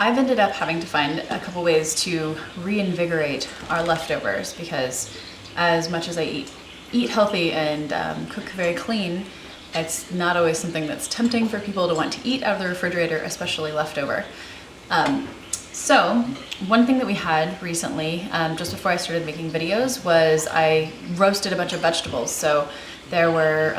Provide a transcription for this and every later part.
I've ended up having to find a couple ways to reinvigorate our leftovers, because as much as I eat healthy and cook very clean, it's not always something that's tempting for people to want to eat out of the refrigerator, especially leftover. So one thing that we had recently, just before I started making videos, was I roasted a bunch of vegetables. So there were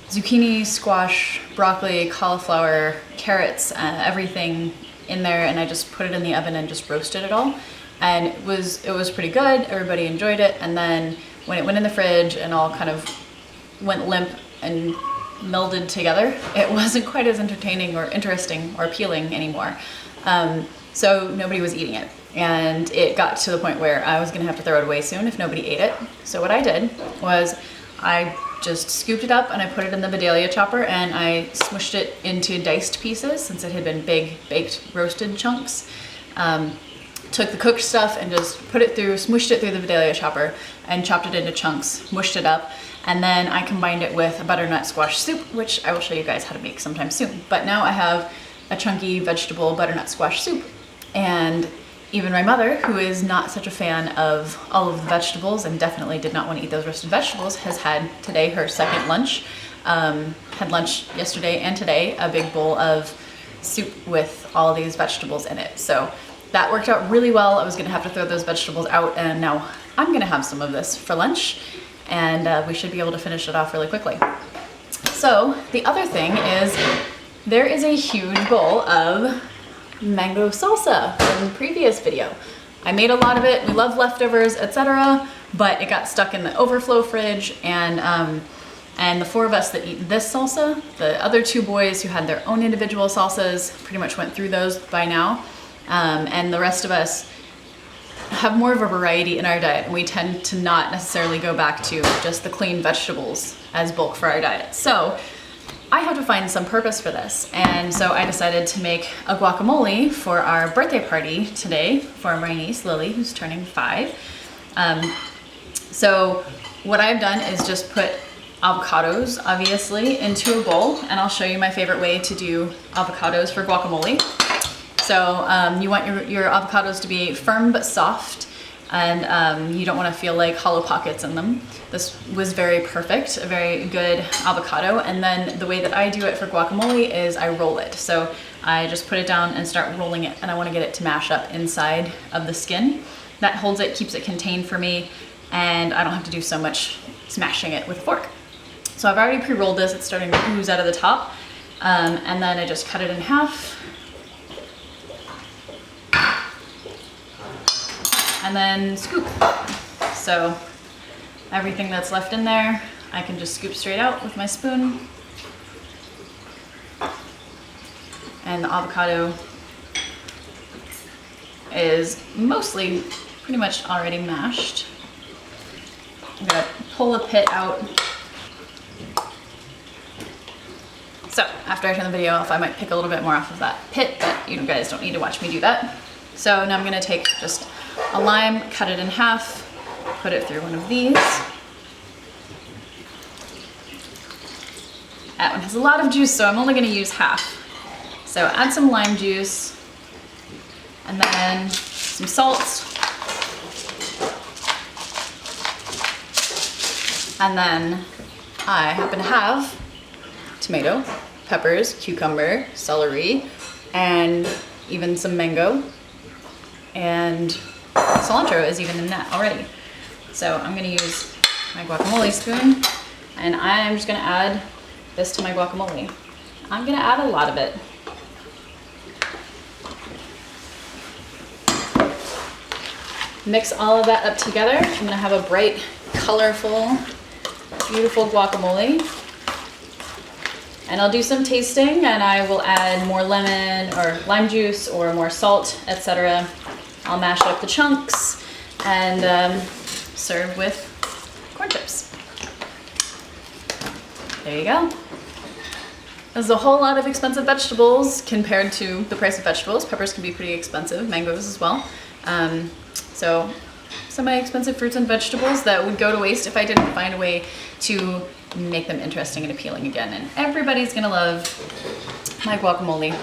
zucchini, squash, broccoli, cauliflower, carrots, everything in there, and I just put it in the oven and just roasted it all. And it was pretty good. Everybody enjoyed it. And then when it went in the fridge and all kind of went limp and melded together, it wasn't quite as entertaining or interesting or appealing anymore. So nobody was eating it, and it got to the point where I was gonna have to throw it away soon if nobody ate it. So what I did was I just scooped it up and I put it in the Vidalia chopper, and I smushed it into diced pieces since it had been big baked roasted chunks. Took the cooked stuff and just put it through, smushed it through the Vidalia chopper and chopped it into chunks, mushed it up, and then I combined it with a butternut squash soup, which I will show you guys how to make sometime soon. But now I have a chunky vegetable butternut squash soup. And even my mother, who is not such a fan of all of the vegetables and definitely did not want to eat those roasted vegetables, has had today her second lunch. Had lunch yesterday and today, a big bowl of soup with all these vegetables in it. So that worked out really well. I was gonna have to throw those vegetables out, and now I'm gonna have some of this for lunch, and we should be able to finish it off really quickly. So the other thing is there is a huge bowl of mango salsa from the previous video. I made a lot of it. We love leftovers, etc., but it got stuck in the overflow fridge, and the four of us that eat this salsa, the other two boys who had their own individual salsas pretty much went through those by now, and the rest of us have more of a variety in our diet, and we tend to not necessarily go back to just the clean vegetables as bulk for our diet. So I have to find some purpose for this, and so I decided to make a guacamole for our birthday party today for my niece Lily, who's turning 5. So what I've done is just put avocados, obviously, into a bowl, and I'll show you my favorite way to do avocados for guacamole. So you want your avocados to be firm but soft, and you don't want to feel like hollow pockets in them. This was very perfect, a very good avocado. And then the way that I do it for guacamole is I roll it. So I just put it down and start rolling it, and I want to get it to mash up inside of the skin. That holds it, keeps it contained for me, and I don't have to do so much smashing it with a fork. So I've already pre-rolled this. It's starting to ooze out of the top. And then I just cut it in half. And then scoop. So everything that's left in there, I can just scoop straight out with my spoon. And the avocado is mostly pretty much already mashed. I'm gonna pull the pit out. So after I turn the video off, I might pick a little bit more off of that pit, but you guys don't need to watch me do that. So now I'm gonna take just a lime, cut it in half, put it through one of these. That one has a lot of juice, so I'm only gonna use half. So add some lime juice, and then some salt, and then I happen to have tomato, peppers, cucumber, celery, and even some mango, and cilantro is even in that already. So I'm gonna use my guacamole spoon, and I'm just gonna add this to my guacamole. I'm gonna add a lot of it. Mix all of that up together. I'm gonna have a bright, colorful, beautiful guacamole. And I'll do some tasting, and I will add more lemon or lime juice or more salt, etc. I'll mash up the chunks and serve with corn chips. There you go. There's a whole lot of expensive vegetables compared to the price of vegetables. Peppers can be pretty expensive, mangoes as well. So semi-expensive fruits and vegetables that would go to waste if I didn't find a way to make them interesting and appealing again. And everybody's gonna love my guacamole.